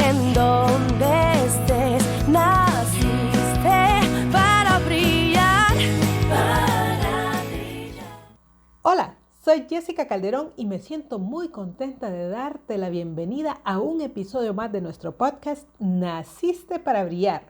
en donde estés, naciste para brillar, para brillar. Hola, soy Jessica Calderón y me siento muy contenta de darte la bienvenida a un episodio más de nuestro podcast Naciste para Brillar.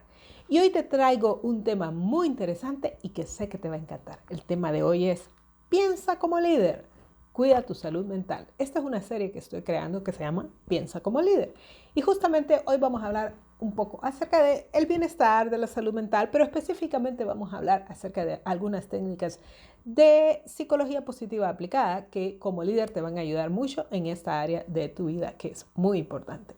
Y hoy te traigo un tema muy interesante y que sé que te va a encantar. El tema de hoy es Piensa como líder. Cuida tu salud mental. Esta es una serie que estoy creando que se llama Piensa como líder. Y justamente hoy vamos a hablar un poco acerca del bienestar, de la salud mental, pero específicamente vamos a hablar acerca de algunas técnicas de psicología positiva aplicada que como líder te van a ayudar mucho en esta área de tu vida que es muy importante.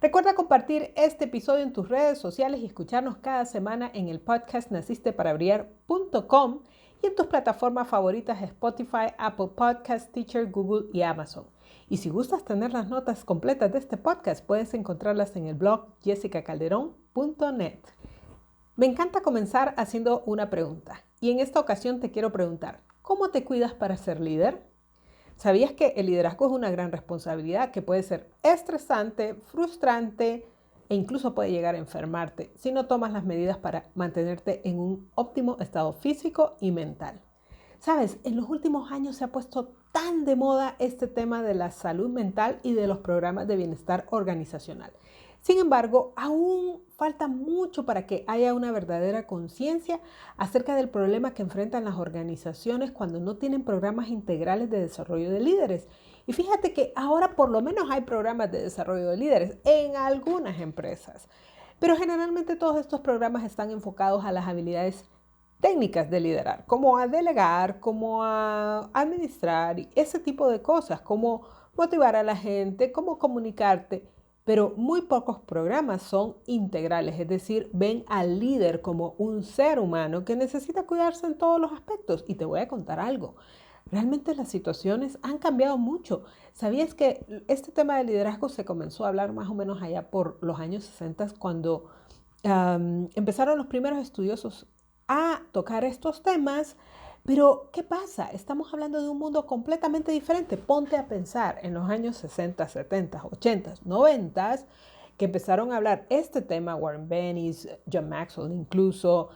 Recuerda compartir este episodio en tus redes sociales y escucharnos cada semana en el podcast nacisteparaBrillar.com y en tus plataformas favoritas Spotify, Apple Podcasts, Stitcher, Google y Amazon. Y si gustas tener las notas completas de este podcast, puedes encontrarlas en el blog jessicacalderon.net. Me encanta comenzar haciendo una pregunta y en esta ocasión te quiero preguntar, ¿cómo te cuidas para ser líder? ¿Sabías que el liderazgo es una gran responsabilidad que puede ser estresante, frustrante e incluso puede llegar a enfermarte si no tomas las medidas para mantenerte en un óptimo estado físico y mental? Sabes, en los últimos años se ha puesto tan de moda este tema de la salud mental y de los programas de bienestar organizacional. Sin embargo, aún falta mucho para que haya una verdadera conciencia acerca del problema que enfrentan las organizaciones cuando no tienen programas integrales de desarrollo de líderes. Y fíjate que ahora por lo menos hay programas de desarrollo de líderes en algunas empresas, pero generalmente todos estos programas están enfocados a las habilidades técnicas de liderar, como a delegar, como a administrar y ese tipo de cosas, como motivar a la gente, cómo comunicarte. Pero muy pocos programas son integrales, es decir, ven al líder como un ser humano que necesita cuidarse en todos los aspectos. Y te voy a contar algo. Realmente las situaciones han cambiado mucho. ¿Sabías que este tema de liderazgo se comenzó a hablar más o menos allá por los años 60 cuando empezaron los primeros estudiosos a tocar estos temas? Pero, ¿qué pasa? Estamos hablando de un mundo completamente diferente. Ponte a pensar en los años 60, 70, 80, 90, que empezaron a hablar este tema, Warren Bennis, John Maxwell incluso,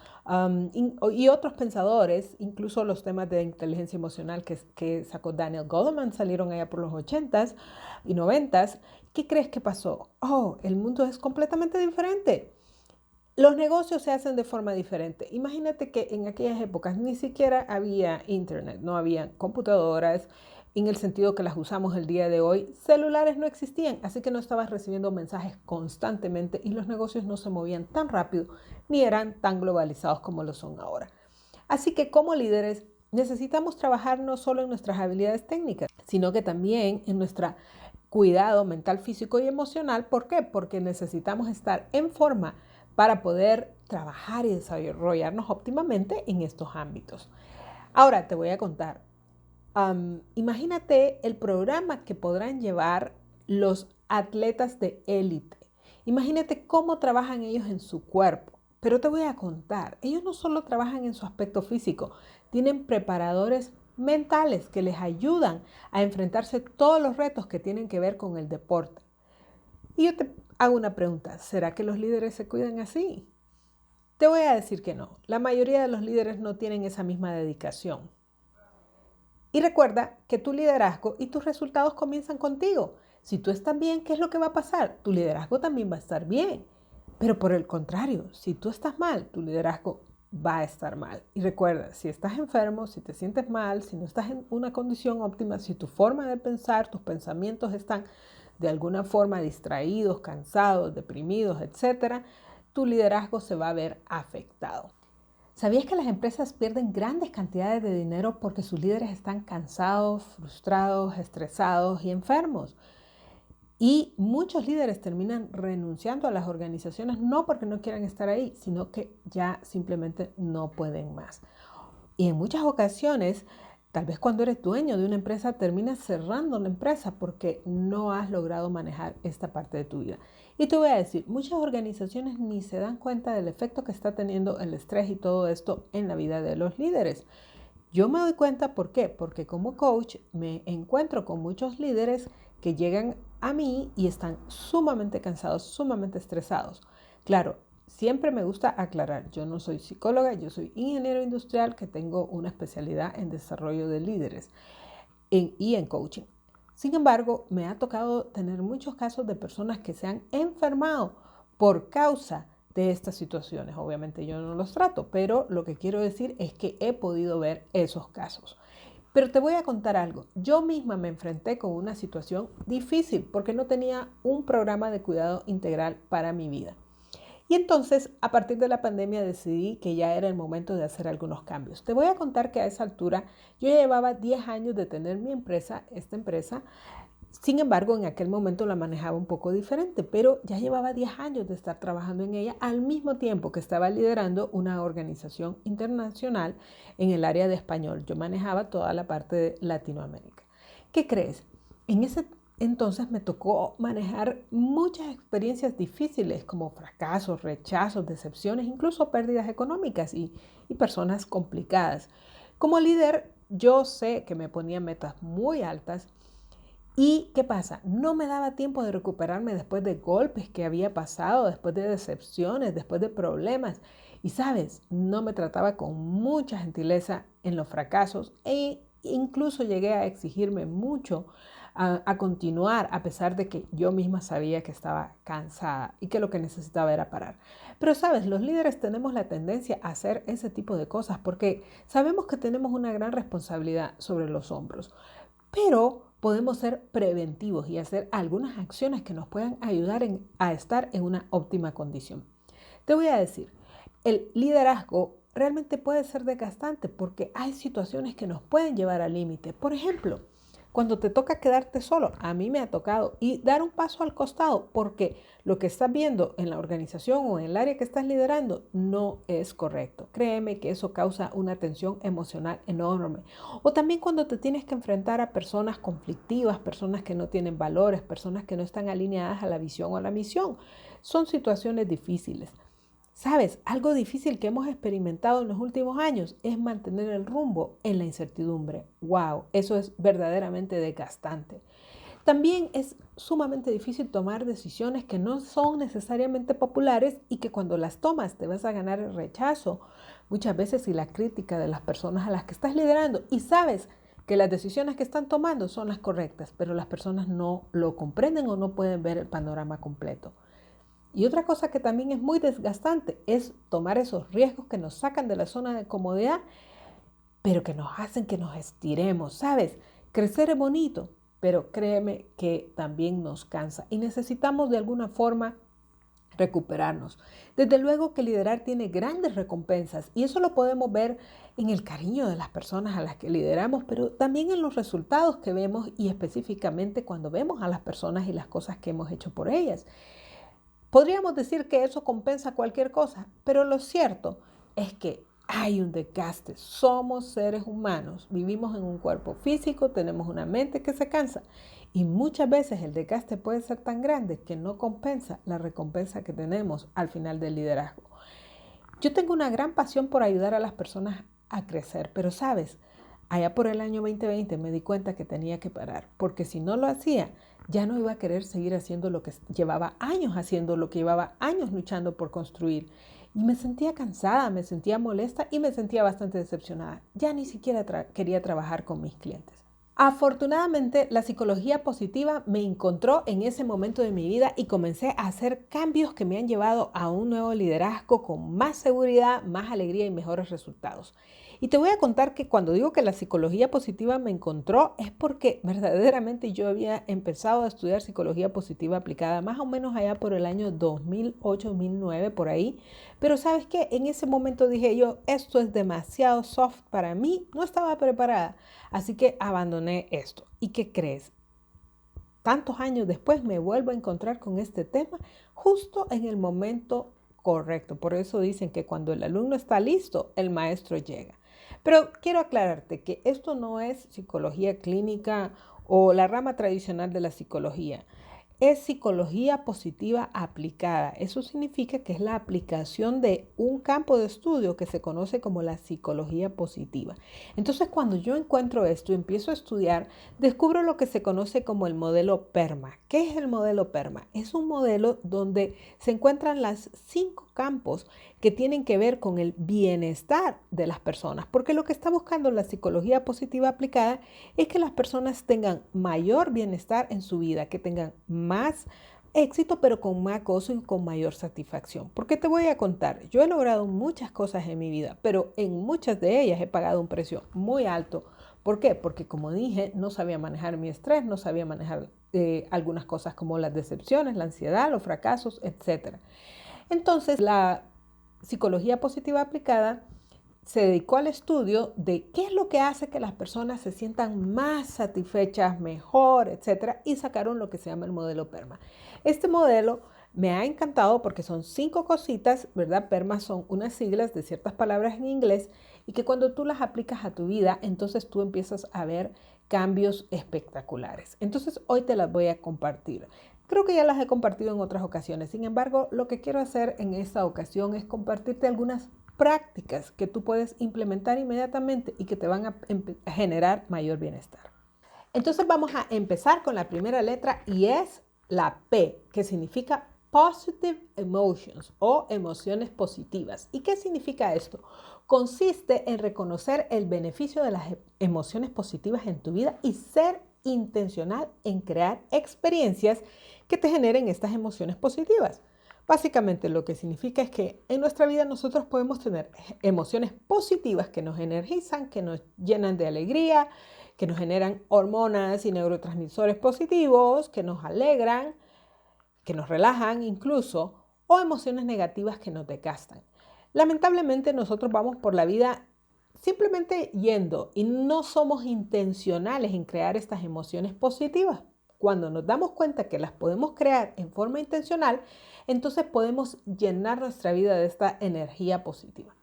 y otros pensadores, incluso los temas de inteligencia emocional que sacó Daniel Goleman salieron allá por los 80s y 90s. ¿Qué crees que pasó? Oh, el mundo es completamente diferente. Los negocios se hacen de forma diferente. Imagínate que en aquellas épocas ni siquiera había internet, no había computadoras en el sentido que las usamos el día de hoy. Celulares no existían, así que no estabas recibiendo mensajes constantemente y los negocios no se movían tan rápido ni eran tan globalizados como lo son ahora. Así que como líderes necesitamos trabajar no solo en nuestras habilidades técnicas, sino que también en nuestro cuidado mental, físico y emocional. ¿Por qué? Porque necesitamos estar en forma para poder trabajar y desarrollarnos óptimamente en estos ámbitos. Ahora te voy a contar, imagínate el programa que podrán llevar los atletas de élite. Imagínate cómo trabajan ellos en su cuerpo. Pero te voy a contar, ellos no solo trabajan en su aspecto físico, tienen preparadores mentales que les ayudan a enfrentarse todos los retos que tienen que ver con el deporte. Y yo te hago una pregunta, ¿será que los líderes se cuidan así? Te voy a decir que no. La mayoría de los líderes no tienen esa misma dedicación. Y recuerda que tu liderazgo y tus resultados comienzan contigo. Si tú estás bien, ¿qué es lo que va a pasar? Tu liderazgo también va a estar bien. Pero por el contrario, si tú estás mal, tu liderazgo va a estar mal. Y recuerda, si estás enfermo, si te sientes mal, si no estás en una condición óptima, si tu forma de pensar, tus pensamientos están de alguna forma distraídos, cansados, deprimidos, etc., tu liderazgo se va a ver afectado. ¿Sabías que las empresas pierden grandes cantidades de dinero porque sus líderes están cansados, frustrados, estresados y enfermos? Y muchos líderes terminan renunciando a las organizaciones no porque no quieran estar ahí, sino que ya simplemente no pueden más. Y en muchas ocasiones, tal vez cuando eres dueño de una empresa, terminas cerrando la empresa porque no has logrado manejar esta parte de tu vida. Y te voy a decir, muchas organizaciones ni se dan cuenta del efecto que está teniendo el estrés y todo esto en la vida de los líderes. Yo me doy cuenta, ¿por qué? Porque como coach me encuentro con muchos líderes que llegan a mí y están sumamente cansados, sumamente estresados. Claro, siempre me gusta aclarar, yo no soy psicóloga, yo soy ingeniero industrial que tengo una especialidad en desarrollo de líderes y en coaching. Sin embargo, me ha tocado tener muchos casos de personas que se han enfermado por causa de estas situaciones. Obviamente yo no los trato, pero lo que quiero decir es que he podido ver esos casos. Pero te voy a contar algo. Yo misma me enfrenté con una situación difícil porque no tenía un programa de cuidado integral para mi vida. Y entonces, a partir de la pandemia, decidí que ya era el momento de hacer algunos cambios. Te voy a contar que a esa altura yo ya llevaba 10 años de tener mi empresa, esta empresa. Sin embargo, en aquel momento la manejaba un poco diferente, pero ya llevaba 10 años de estar trabajando en ella al mismo tiempo que estaba liderando una organización internacional en el área de español. Yo manejaba toda la parte de Latinoamérica. ¿Qué crees? En ese entonces me tocó manejar muchas experiencias difíciles como fracasos, rechazos, decepciones, incluso pérdidas económicas y personas complicadas. Como líder, yo sé que me ponía metas muy altas. ¿Y qué pasa? No me daba tiempo de recuperarme después de golpes que había pasado, después de decepciones, después de problemas. Y sabes, no me trataba con mucha gentileza en los fracasos e incluso llegué a exigirme mucho a continuar a pesar de que yo misma sabía que estaba cansada y que lo que necesitaba era parar. Pero sabes, los líderes tenemos la tendencia a hacer ese tipo de cosas porque sabemos que tenemos una gran responsabilidad sobre los hombros. Pero podemos ser preventivos y hacer algunas acciones que nos puedan ayudar a estar en una óptima condición. Te voy a decir, el liderazgo realmente puede ser desgastante porque hay situaciones que nos pueden llevar al límite. Por ejemplo, cuando te toca quedarte solo, a mí me ha tocado, y dar un paso al costado porque lo que estás viendo en la organización o en el área que estás liderando no es correcto. Créeme que eso causa una tensión emocional enorme. O también cuando te tienes que enfrentar a personas conflictivas, personas que no tienen valores, personas que no están alineadas a la visión o a la misión. Son situaciones difíciles. ¿Sabes? Algo difícil que hemos experimentado en los últimos años es mantener el rumbo en la incertidumbre. ¡Wow! Eso es verdaderamente desgastante. También es sumamente difícil tomar decisiones que no son necesariamente populares y que cuando las tomas te vas a ganar el rechazo, muchas veces y la crítica de las personas a las que estás liderando. Y sabes que las decisiones que están tomando son las correctas, pero las personas no lo comprenden o no pueden ver el panorama completo. Y otra cosa que también es muy desgastante es tomar esos riesgos que nos sacan de la zona de comodidad, pero que nos hacen que nos estiremos, ¿sabes? Crecer es bonito, pero créeme que también nos cansa y necesitamos de alguna forma recuperarnos. Desde luego que liderar tiene grandes recompensas y eso lo podemos ver en el cariño de las personas a las que lideramos, pero también en los resultados que vemos y específicamente cuando vemos a las personas y las cosas que hemos hecho por ellas. Podríamos decir que eso compensa cualquier cosa, pero lo cierto es que hay un desgaste. Somos seres humanos, vivimos en un cuerpo físico, tenemos una mente que se cansa y muchas veces el desgaste puede ser tan grande que no compensa la recompensa que tenemos al final del liderazgo. Yo tengo una gran pasión por ayudar a las personas a crecer, pero sabes, allá por el año 2020 me di cuenta que tenía que parar, porque si no lo hacía, ya no iba a querer seguir haciendo lo que llevaba años haciendo, lo que llevaba años luchando por construir. Y me sentía cansada, me sentía molesta y me sentía bastante decepcionada. Ya ni siquiera quería trabajar con mis clientes. Afortunadamente, la psicología positiva me encontró en ese momento de mi vida y comencé a hacer cambios que me han llevado a un nuevo liderazgo con más seguridad, más alegría y mejores resultados. Y te voy a contar que cuando digo que la psicología positiva me encontró es porque verdaderamente yo había empezado a estudiar psicología positiva aplicada más o menos allá por el año 2008-2009 por ahí. Pero ¿sabes qué? En ese momento dije yo, esto es demasiado soft para mí, no estaba preparada. Así que abandoné esto. ¿Y qué crees? Tantos años después me vuelvo a encontrar con este tema justo en el momento correcto. Por eso dicen que cuando el alumno está listo, el maestro llega. Pero quiero aclararte que esto no es psicología clínica o la rama tradicional de la psicología. es psicología positiva aplicada. Eso significa que es la aplicación de un campo de estudio que se conoce como la psicología positiva. Entonces, cuando yo encuentro esto y empiezo a estudiar, descubro lo que se conoce como el modelo PERMA. ¿Qué es el modelo PERMA? Es un modelo donde se encuentran los 5 campos que tienen que ver con el bienestar de las personas, porque lo que está buscando la psicología positiva aplicada es que las personas tengan mayor bienestar en su vida, que tengan más éxito, pero con más gozo y con mayor satisfacción. Porque te voy a contar, yo he logrado muchas cosas en mi vida, pero en muchas de ellas he pagado un precio muy alto. ¿Por qué? Porque como dije, no sabía manejar mi estrés, no sabía manejar algunas cosas como las decepciones, la ansiedad, los fracasos, etc. Entonces, la psicología positiva aplicada se dedicó al estudio de qué es lo que hace que las personas se sientan más satisfechas, mejor, etcétera, y sacaron lo que se llama el modelo PERMA. Este modelo me ha encantado porque son 5 cositas, ¿verdad? PERMA son unas siglas de ciertas palabras en inglés y que cuando tú las aplicas a tu vida, entonces tú empiezas a ver cambios espectaculares. Entonces, hoy te las voy a compartir. Creo que ya las he compartido en otras ocasiones. Sin embargo, lo que quiero hacer en esta ocasión es compartirte algunas prácticas que tú puedes implementar inmediatamente y que te van a generar mayor bienestar. Entonces vamos a empezar con la primera letra y es la P, que significa Positive Emotions o emociones positivas. ¿Y qué significa esto? Consiste en reconocer el beneficio de las emociones positivas en tu vida y ser intencional en crear experiencias que te generen estas emociones positivas. Básicamente lo que significa es que en nuestra vida nosotros podemos tener emociones positivas que nos energizan, que nos llenan de alegría, que nos generan hormonas y neurotransmisores positivos, que nos alegran, que nos relajan incluso, o emociones negativas que nos desgastan. Lamentablemente nosotros vamos por la vida simplemente yendo y no somos intencionales en crear estas emociones positivas. Cuando nos damos cuenta que las podemos crear en forma intencional, entonces podemos llenar nuestra vida de esta energía positiva.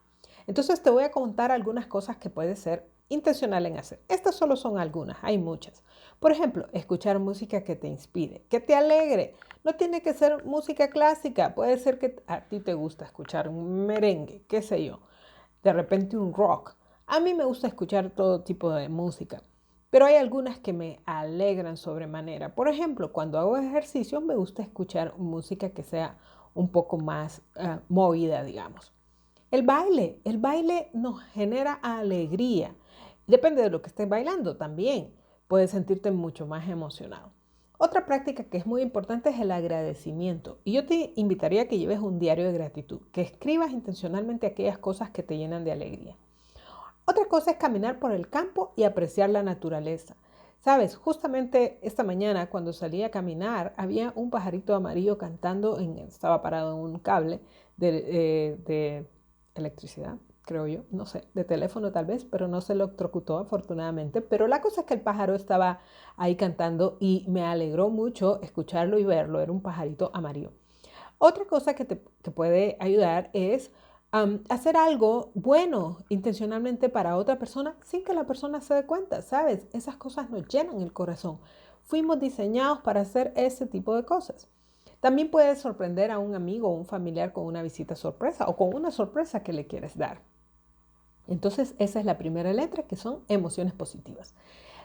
Entonces te voy a contar algunas cosas que puedes ser intencional en hacer. Estas solo son algunas, hay muchas. Por ejemplo, escuchar música que te inspire, que te alegre. No tiene que ser música clásica, puede ser que a ti te gusta escuchar un merengue, qué sé yo, de repente un rock. A mí me gusta escuchar todo tipo de música, pero hay algunas que me alegran sobremanera. Por ejemplo, cuando hago ejercicio me gusta escuchar música que sea un poco más movida, digamos. El baile nos genera alegría. Depende de lo que estés bailando también. Puedes sentirte mucho más emocionado. Otra práctica que es muy importante es el agradecimiento. Y yo te invitaría a que lleves un diario de gratitud, que escribas intencionalmente aquellas cosas que te llenan de alegría. Otra cosa es caminar por el campo y apreciar la naturaleza. Sabes, justamente esta mañana cuando salí a caminar había un pajarito amarillo cantando, estaba parado en un cable de electricidad, creo yo, no sé, de teléfono tal vez, pero no se electrocutó afortunadamente. Pero la cosa es que el pájaro estaba ahí cantando y me alegró mucho escucharlo y verlo, era un pajarito amarillo. Otra cosa que puede ayudar es hacer algo bueno intencionalmente para otra persona sin que la persona se dé cuenta, ¿sabes? Esas cosas nos llenan el corazón. Fuimos diseñados para hacer ese tipo de cosas. También puedes sorprender a un amigo o un familiar con una visita sorpresa o con una sorpresa que le quieres dar. Entonces, esa es la primera letra, que son emociones positivas.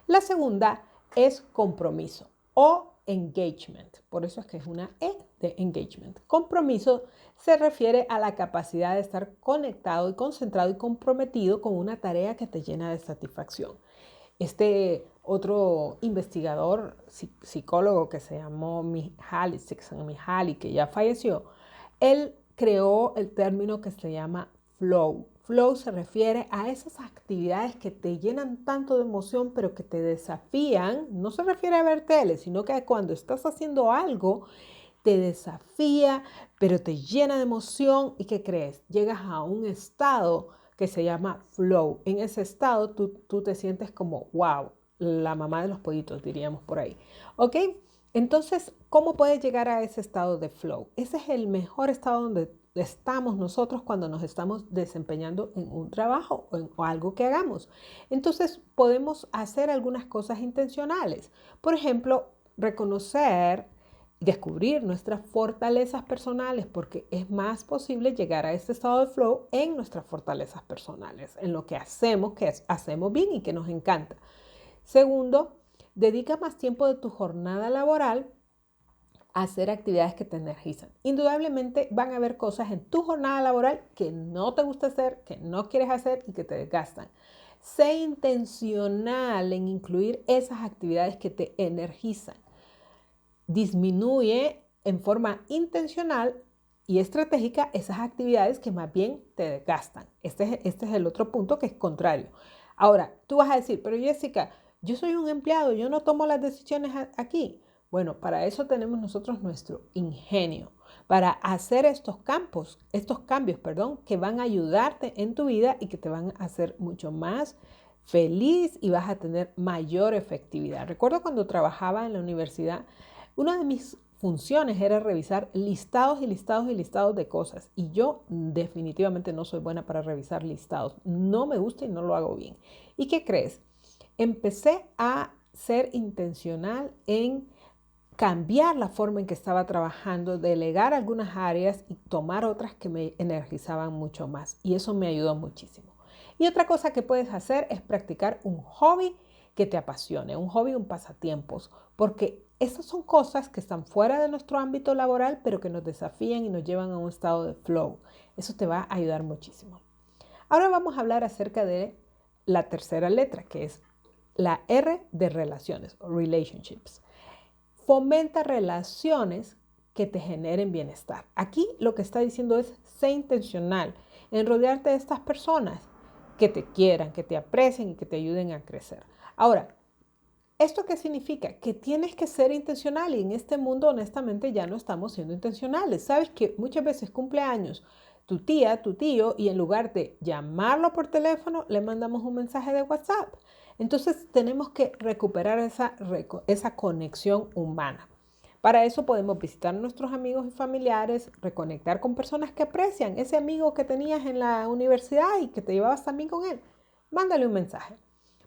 La segunda es compromiso o engagement. Por eso es que es una E de engagement. Compromiso se refiere a la capacidad de estar conectado y concentrado y comprometido con una tarea que te llena de satisfacción. Este otro investigador, psicólogo que se llamó Mihaly Csikszentmihalyi, que ya falleció, él creó el término que se llama flow. Flow se refiere a esas actividades que te llenan tanto de emoción, pero que te desafían. No se refiere a ver tele, sino que cuando estás haciendo algo, te desafía, pero te llena de emoción. ¿Y qué crees? Llegas a un estado que se llama flow. En ese estado tú te sientes como, wow, la mamá de los pollitos, diríamos por ahí. ¿Ok? Entonces, ¿cómo puedes llegar a ese estado de flow? Ese es el mejor estado donde estamos nosotros cuando nos estamos desempeñando en un trabajo o algo que hagamos. Entonces, podemos hacer algunas cosas intencionales. Por ejemplo, reconocer descubrir nuestras fortalezas personales, porque es más posible llegar a este estado de flow en nuestras fortalezas personales, en lo que hacemos bien y que nos encanta. Segundo, dedica más tiempo de tu jornada laboral a hacer actividades que te energizan. Indudablemente van a haber cosas en tu jornada laboral que no te gusta hacer, que no quieres hacer y que te desgastan. Sé intencional en incluir esas actividades que te energizan. Disminuye en forma intencional y estratégica esas actividades que más bien te desgastan. Este es el otro punto que es contrario. Ahora, tú vas a decir, pero Jessica, yo soy un empleado, yo no tomo las decisiones aquí. Bueno, para eso tenemos nosotros nuestro ingenio, para hacer estos cambios, que van a ayudarte en tu vida y que te van a hacer mucho más feliz y vas a tener mayor efectividad. Recuerdo cuando trabajaba en la universidad, una de mis funciones era revisar listados y listados y listados de cosas. Y yo definitivamente no soy buena para revisar listados. No me gusta y no lo hago bien. ¿Y qué crees? Empecé a ser intencional en cambiar la forma en que estaba trabajando, delegar algunas áreas y tomar otras que me energizaban mucho más. Y eso me ayudó muchísimo. Y otra cosa que puedes hacer es practicar un hobby que te apasione, un hobby, un pasatiempos, porque estas son cosas que están fuera de nuestro ámbito laboral, pero que nos desafían y nos llevan a un estado de flow. Eso te va a ayudar muchísimo. Ahora vamos a hablar acerca de la tercera letra, que es la R de relaciones, o relationships. Fomenta relaciones que te generen bienestar. Aquí lo que está diciendo es, sé intencional en rodearte de estas personas que te quieran, que te aprecien y que te ayuden a crecer. Ahora, ¿esto qué significa? Que tienes que ser intencional y en este mundo honestamente ya no estamos siendo intencionales. Sabes que muchas veces cumple años tu tía, tu tío y en lugar de llamarlo por teléfono le mandamos un mensaje de WhatsApp. Entonces tenemos que recuperar esa conexión humana. Para eso podemos visitar a nuestros amigos y familiares, reconectar con personas que aprecian. Ese amigo que tenías en la universidad y que te llevabas también con él, mándale un mensaje.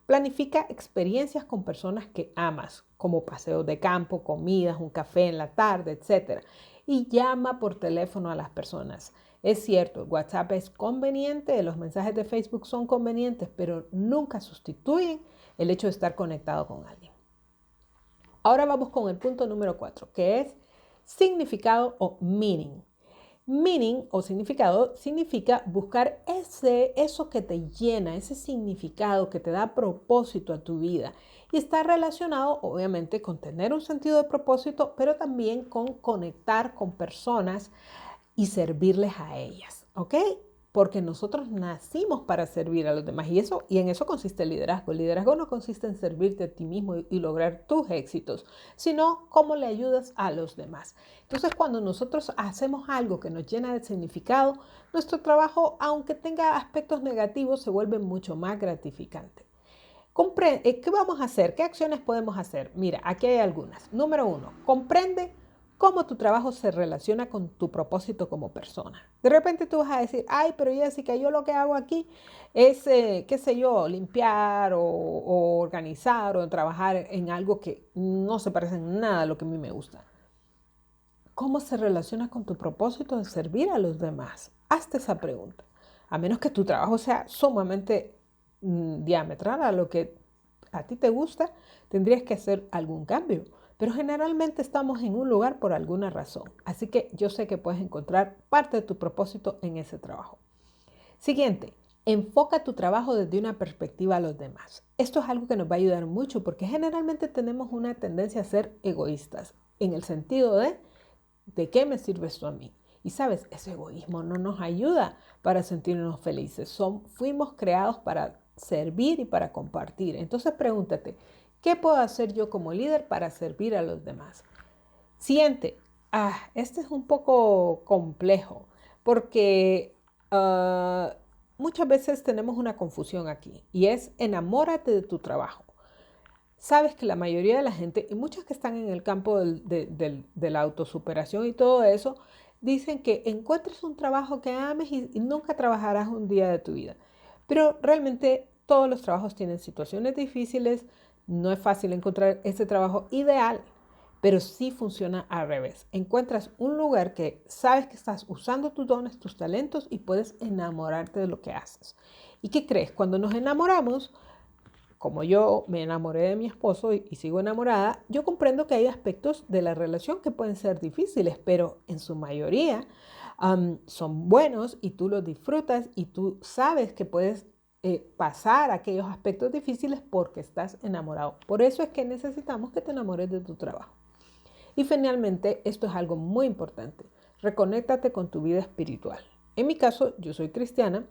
Planifica experiencias con personas que amas, como paseos de campo, comidas, un café en la tarde, etc. Y llama por teléfono a las personas. Es cierto, WhatsApp es conveniente, los mensajes de Facebook son convenientes, pero nunca sustituyen el hecho de estar conectado con alguien. Ahora vamos con el punto número 4, que es significado o meaning. Meaning o significado significa buscar eso que te llena, ese significado que te da propósito a tu vida. Y está relacionado obviamente con tener un sentido de propósito, pero también con conectar con personas y servirles a ellas, ¿ok? Porque nosotros nacimos para servir a los demás y en eso consiste el liderazgo. El liderazgo no consiste en servirte a ti mismo y lograr tus éxitos, sino cómo le ayudas a los demás. Entonces, cuando nosotros hacemos algo que nos llena de significado, nuestro trabajo, aunque tenga aspectos negativos, se vuelve mucho más gratificante. ¿Qué vamos a hacer? ¿Qué acciones podemos hacer? Mira, aquí hay algunas. Número 1, comprende cómo tu trabajo se relaciona con tu propósito como persona. De repente tú vas a decir, ay, pero Jessica, yo lo que hago aquí es, qué sé yo, limpiar o organizar o trabajar en algo que no se parece en nada a lo que a mí me gusta. ¿Cómo se relaciona con tu propósito de servir a los demás? Hazte esa pregunta. A menos que tu trabajo sea sumamente diametral a lo que a ti te gusta, tendrías que hacer algún cambio. Pero generalmente estamos en un lugar por alguna razón. Así que yo sé que puedes encontrar parte de tu propósito en ese trabajo. Siguiente, enfoca tu trabajo desde una perspectiva a los demás. Esto es algo que nos va a ayudar mucho porque generalmente tenemos una tendencia a ser egoístas en el sentido ¿de qué me sirve esto a mí? Y sabes, ese egoísmo no nos ayuda para sentirnos felices. Fuimos creados para servir y para compartir. Entonces pregúntate, ¿qué puedo hacer yo como líder para servir a los demás? Siguiente, este es un poco complejo porque muchas veces tenemos una confusión aquí y es enamórate de tu trabajo. Sabes que la mayoría de la gente, y muchos que están en el campo de la autosuperación y todo eso, dicen que encuentres un trabajo que ames y nunca trabajarás un día de tu vida. Pero realmente todos los trabajos tienen situaciones difíciles, no es fácil encontrar ese trabajo ideal, pero sí funciona al revés. Encuentras un lugar que sabes que estás usando tus dones, tus talentos y puedes enamorarte de lo que haces. ¿Y qué crees? Cuando nos enamoramos, como yo me enamoré de mi esposo y sigo enamorada, yo comprendo que hay aspectos de la relación que pueden ser difíciles, pero en su mayoría son buenos y tú los disfrutas y tú sabes que puedes pasar aquellos aspectos difíciles porque estás enamorado. Por eso es que necesitamos que te enamores de tu trabajo. Y finalmente, esto es algo muy importante. Reconéctate con tu vida espiritual. En mi caso, yo soy cristiana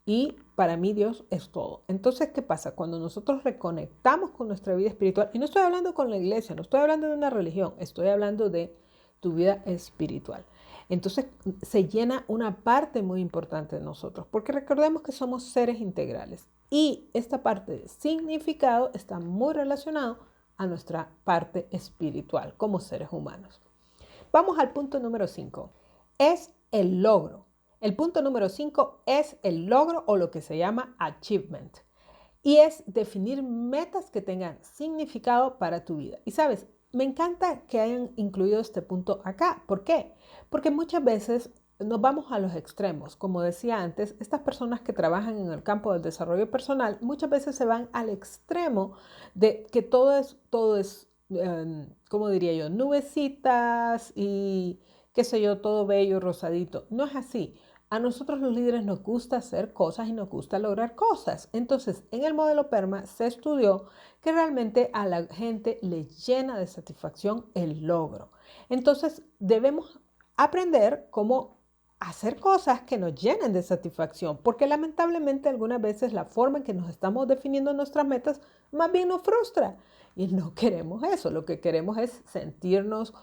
y para mí Dios es todo. Entonces, ¿qué pasa? Cuando nosotros reconectamos con nuestra vida espiritual, y no estoy hablando con la iglesia, no estoy hablando de una religión, estoy hablando de tu vida espiritual. Entonces se llena una parte muy importante de nosotros, porque recordemos que somos seres integrales y esta parte de significado está muy relacionado a nuestra parte espiritual como seres humanos. Vamos al punto número 5. Es el logro. El punto número 5 es el logro o lo que se llama achievement. Y es definir metas que tengan significado para tu vida. Y sabes, me encanta que hayan incluido este punto acá. ¿Por qué? Porque muchas veces nos vamos a los extremos. Como decía antes, estas personas que trabajan en el campo del desarrollo personal muchas veces se van al extremo de que todo es, ¿cómo diría yo? Nubecitas y qué sé yo, todo bello, rosadito. No es así. A nosotros los líderes nos gusta hacer cosas y nos gusta lograr cosas. Entonces, en el modelo PERMA se estudió que realmente a la gente le llena de satisfacción el logro. Entonces, debemos aprender cómo hacer cosas que nos llenen de satisfacción, porque lamentablemente algunas veces la forma en que nos estamos definiendo nuestras metas más bien nos frustra y no queremos eso. Lo que queremos es sentirnos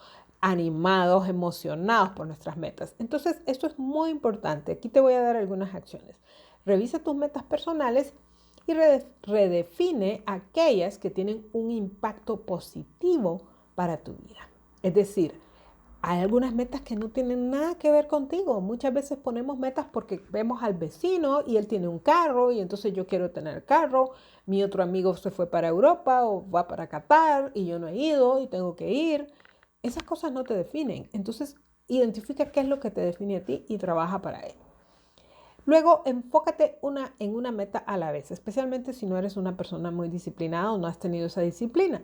animados, emocionados por nuestras metas. Entonces, esto es muy importante. Aquí te voy a dar algunas acciones. Revisa tus metas personales y redefine aquellas que tienen un impacto positivo para tu vida. Es decir, hay algunas metas que no tienen nada que ver contigo. Muchas veces ponemos metas porque vemos al vecino y él tiene un carro y entonces yo quiero tener carro. Mi otro amigo se fue para Europa o va para Qatar y yo no he ido y tengo que ir. Esas cosas no te definen. Entonces, identifica qué es lo que te define a ti y trabaja para ello. Luego, enfócate en una meta a la vez, especialmente si no eres una persona muy disciplinada o no has tenido esa disciplina.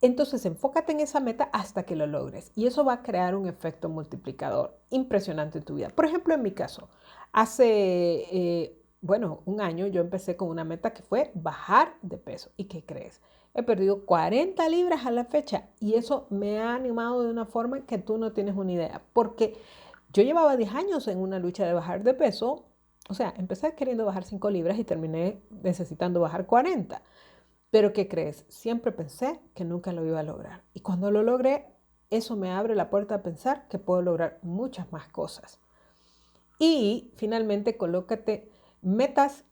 Entonces, enfócate en esa meta hasta que lo logres y eso va a crear un efecto multiplicador impresionante en tu vida. Por ejemplo, en mi caso, hace, un año yo empecé con una meta que fue bajar de peso. ¿Y qué crees? He perdido 40 libras a la fecha y eso me ha animado de una forma que tú no tienes una idea, porque yo llevaba 10 años en una lucha de bajar de peso, o sea, empecé queriendo bajar 5 libras y terminé necesitando bajar 40. Pero ¿qué crees? Siempre pensé que nunca lo iba a lograr. Y cuando lo logré, eso me abre la puerta a pensar que puedo lograr muchas más cosas. Y finalmente, colócate metas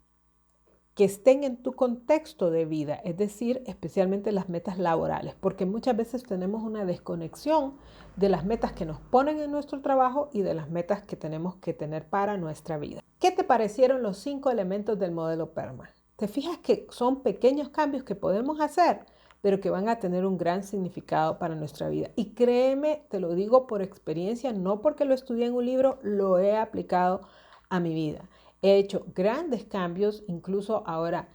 que estén en tu contexto de vida, es decir, especialmente las metas laborales, porque muchas veces tenemos una desconexión de las metas que nos ponen en nuestro trabajo y de las metas que tenemos que tener para nuestra vida. ¿Qué te parecieron los 5 elementos del modelo PERMA? ¿Te fijas que son pequeños cambios que podemos hacer, pero que van a tener un gran significado para nuestra vida? Y créeme, te lo digo por experiencia, no porque lo estudié en un libro, lo he aplicado a mi vida. He hecho grandes cambios, incluso ahora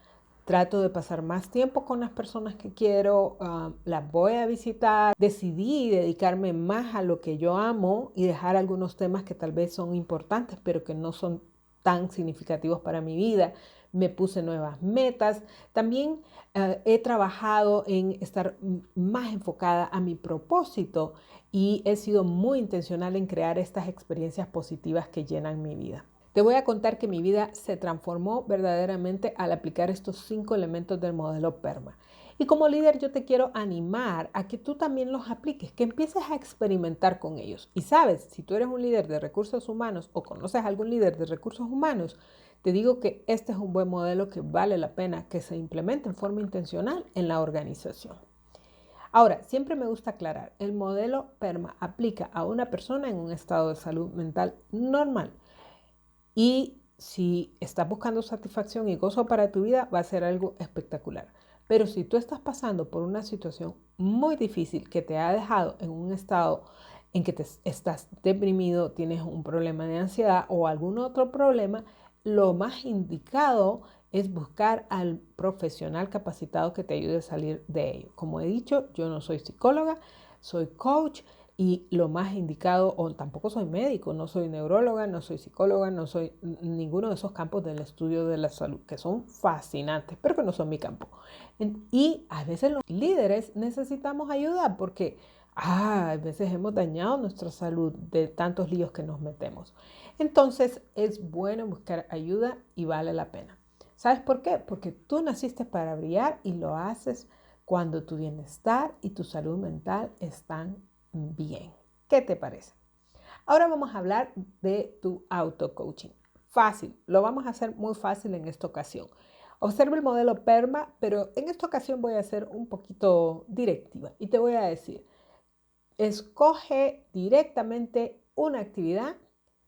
trato de pasar más tiempo con las personas que quiero, las voy a visitar. Decidí dedicarme más a lo que yo amo y dejar algunos temas que tal vez son importantes, pero que no son tan significativos para mi vida. Me puse nuevas metas. También he trabajado en estar más enfocada a mi propósito y he sido muy intencional en crear estas experiencias positivas que llenan mi vida. Te voy a contar que mi vida se transformó verdaderamente al aplicar estos 5 elementos del modelo PERMA. Y como líder yo te quiero animar a que tú también los apliques, que empieces a experimentar con ellos. Y sabes, si tú eres un líder de recursos humanos o conoces a algún líder de recursos humanos, te digo que este es un buen modelo que vale la pena que se implemente en forma intencional en la organización. Ahora, siempre me gusta aclarar, el modelo PERMA aplica a una persona en un estado de salud mental normal. Y si estás buscando satisfacción y gozo para tu vida, va a ser algo espectacular. Pero si tú estás pasando por una situación muy difícil que te ha dejado en un estado en que estás deprimido, tienes un problema de ansiedad o algún otro problema, lo más indicado es buscar al profesional capacitado que te ayude a salir de ello. Como he dicho, yo no soy psicóloga, soy coach y lo más indicado, o tampoco soy médico, no soy neuróloga, no soy psicóloga, no soy ninguno de esos campos del estudio de la salud, que son fascinantes, pero que no son mi campo. Y a veces los líderes necesitamos ayuda porque a veces hemos dañado nuestra salud de tantos líos que nos metemos. Entonces es bueno buscar ayuda y vale la pena. ¿Sabes por qué? Porque tú naciste para brillar y lo haces cuando tu bienestar y tu salud mental están bien. ¿Qué te parece? Ahora vamos a hablar de tu auto-coaching. Fácil, lo vamos a hacer muy fácil en esta ocasión. Observa el modelo PERMA, pero en esta ocasión voy a ser un poquito directiva y te voy a decir, escoge directamente una actividad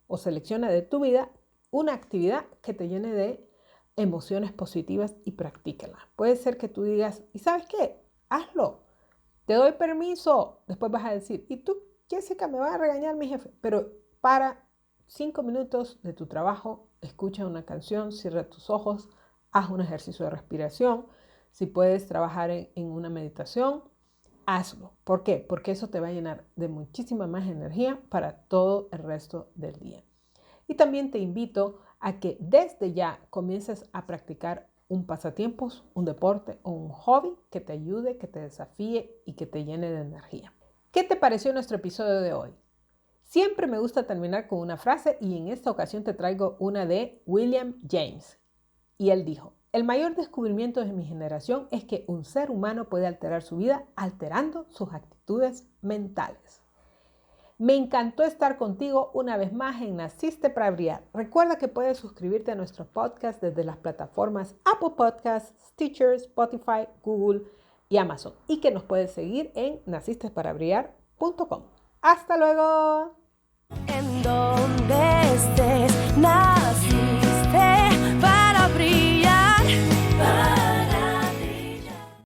o selecciona de tu vida una actividad que te llene de emociones positivas y practícala. Puede ser que tú digas, ¿y sabes qué? Hazlo. Te doy permiso. Después vas a decir, ¿y tú, Jessica, me va a regañar mi jefe? Pero para 5 minutos de tu trabajo, escucha una canción, cierra tus ojos, haz un ejercicio de respiración. Si puedes trabajar en una meditación, hazlo. ¿Por qué? Porque eso te va a llenar de muchísima más energía para todo el resto del día. Y también te invito a que desde ya comiences a practicar un pasatiempos, un deporte o un hobby que te ayude, que te desafíe y que te llene de energía. ¿Qué te pareció nuestro episodio de hoy? Siempre me gusta terminar con una frase y en esta ocasión te traigo una de William James. Y él dijo, el mayor descubrimiento de mi generación es que un ser humano puede alterar su vida alterando sus actitudes mentales. Me encantó estar contigo una vez más en Naciste para Brillar. Recuerda que puedes suscribirte a nuestro podcast desde las plataformas Apple Podcasts, Stitcher, Spotify, Google y Amazon y que nos puedes seguir en nacistesparabrillar.com. ¡Hasta luego!